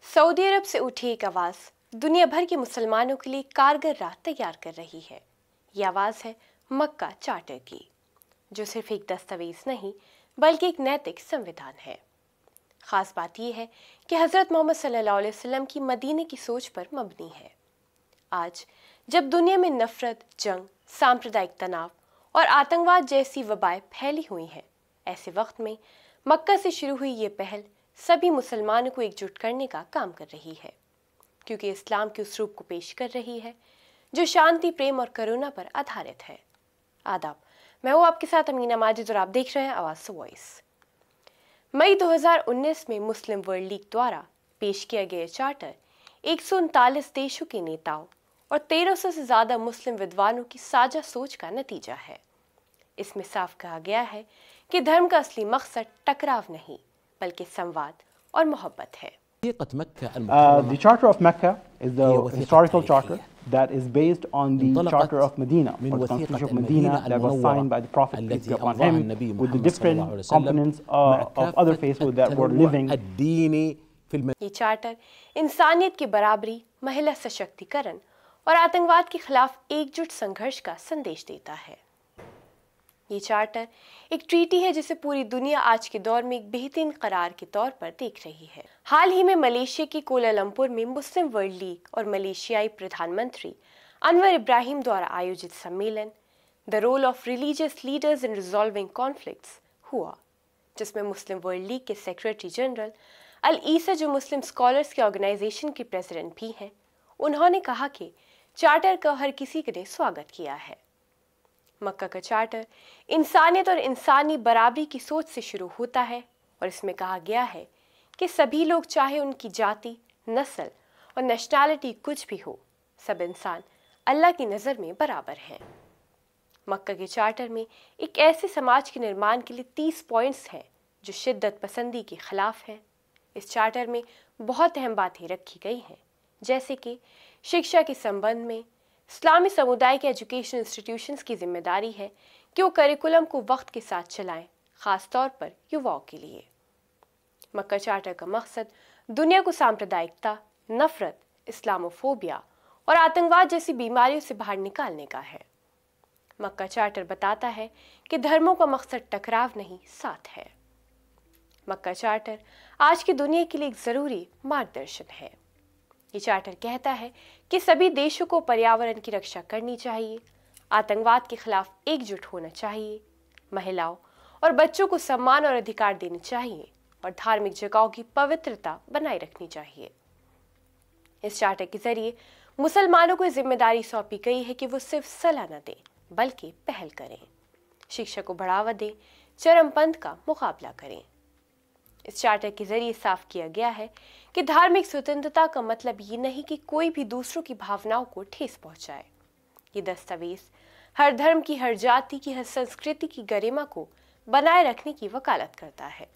Saudi अरब से उठी एक आवाज़ दुनिया भर के मुसलमानों के लिए कारगर राह तैयार कर रही है। ये आवाज़ है मक्का चार्टर की, जो सिर्फ एक दस्तावेज नहीं बल्कि एक नैतिक संविधान है। ख़ास बात यह है कि हज़रत मोहम्मद सल्लल्लाहु अलैहि वसल्लम की मदीने की सोच पर मबनी है। आज जब दुनिया में नफरत, जंग, सांप्रदायिक तनाव और आतंकवाद जैसी वबाएं फैली हुई हैं, ऐसे वक्त में मक्का से शुरू हुई ये पहल सभी मुसलमानों को एकजुट करने का काम कर रही है, क्योंकि इस्लाम के उस रूप को पेश कर रही है जो शांति, प्रेम और करुणा पर आधारित है। आदाब, मैं हूँ आपके साथ अमीना माजिद और आप देख रहे हैं आवाज़ वॉइस। मई 2019 में मुस्लिम वर्ल्ड लीग द्वारा पेश किया गया चार्टर 139 देशों के नेताओं और 1300 से ज़्यादा मुस्लिम विद्वानों की साझा सोच का नतीजा है। इसमें साफ कहा गया है कि धर्म का असली मकसद टकराव नहीं बल्कि संवाद और मोहब्बत है। The Charter of Mecca is the historical charter that is based on the Charter of Medina, or the Constitution of Medina, that was signed by the Prophet, peace be upon him, with the different components of other faiths that were living. ये charter इंसानियत की बराबरी, महिला सशक्तिकरण और आतंकवाद के खिलाफ एकजुट संघर्ष का संदेश देता है। ये चार्टर एक ट्रीटी है जिसे पूरी दुनिया आज के दौर में एक बेहतरीन करार के तौर पर देख रही है। हाल ही में मलेशिया के कोलालंपुर में मुस्लिम वर्ल्ड लीग और मलेशियाई प्रधानमंत्री अनवर इब्राहिम द्वारा आयोजित सम्मेलन the role of religious leaders in resolving conflicts हुआ, जिसमें मुस्लिम वर्ल्ड लीग के सेक्रेटरी जनरल अल ईसा, जो मुस्लिम स्कॉलर्स के ऑर्गेनाइजेशन के प्रेसिडेंट भी हैं, उन्होंने कहा कि चार्टर का हर किसी ने स्वागत किया है। मक्का का चार्टर इंसानियत और इंसानी बराबरी की सोच से शुरू होता है और इसमें कहा गया है कि सभी लोग, चाहे उनकी जाति, नस्ल और नेशनैलिटी कुछ भी हो, सब इंसान अल्लाह की नज़र में बराबर हैं। मक्का के चार्टर में एक ऐसे समाज के निर्माण के लिए 30 पॉइंट्स हैं जो शिद्दत पसंदी के खिलाफ हैं। इस चार्टर में बहुत अहम बातें रखी गई हैं, जैसे कि शिक्षा के संबंध में इस्लामी समुदाय के एजुकेशन इंस्टीट्यूशंस की जिम्मेदारी है कि वो करिकुलम को वक्त के साथ चलाएं, खास तौर पर युवाओं के लिए। मक्का चार्टर का मकसद दुनिया को सांप्रदायिकता, नफरत, इस्लामोफोबिया और आतंकवाद जैसी बीमारियों से बाहर निकालने का है। मक्का चार्टर बताता है कि धर्मों का मकसद टकराव नहीं, साथ है। मक्का चार्टर आज की दुनिया के लिए एक ज़रूरी मार्गदर्शन है। ये चार्टर कहता है कि सभी देशों को पर्यावरण की रक्षा करनी चाहिए, आतंकवाद के खिलाफ एकजुट होना चाहिए, महिलाओं और बच्चों को सम्मान और अधिकार देने चाहिए और धार्मिक जगहों की पवित्रता बनाए रखनी चाहिए। इस चार्टर के जरिए मुसलमानों को जिम्मेदारी सौंपी गई है कि वो सिर्फ सलाह न दें बल्कि पहल करें, शिक्षा को बढ़ावा दें, चरमपंथ का मुकाबला करें। इस चार्टर के जरिए साफ किया गया है कि धार्मिक स्वतंत्रता का मतलब ये नहीं कि कोई भी दूसरों की भावनाओं को ठेस पहुंचाए। ये दस्तावेज हर धर्म की, हर जाति की, हर संस्कृति की गरिमा को बनाए रखने की वकालत करता है।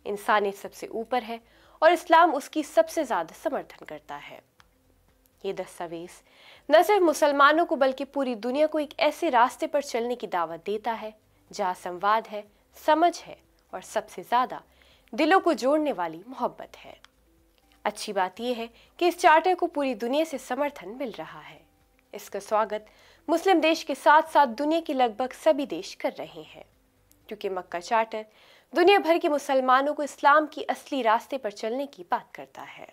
इंसानियत सबसे ऊपर है और इस्लाम उसकी सबसे ज्यादा समर्थन करता है। ये दस्तावेज न सिर्फ मुसलमानों को बल्कि पूरी दुनिया को एक ऐसे रास्ते पर चलने की दावत देता है जहाँ संवाद है, समझ है और सबसे ज्यादा दिलों को जोड़ने वाली मोहब्बत है। अच्छी बात यह है कि इस चार्टर को पूरी दुनिया से समर्थन मिल रहा है। इसका स्वागत मुस्लिम देश के साथ साथ दुनिया के लगभग सभी देश कर रहे हैं, क्योंकि मक्का चार्टर दुनिया भर के मुसलमानों को इस्लाम की असली रास्ते पर चलने की बात करता है।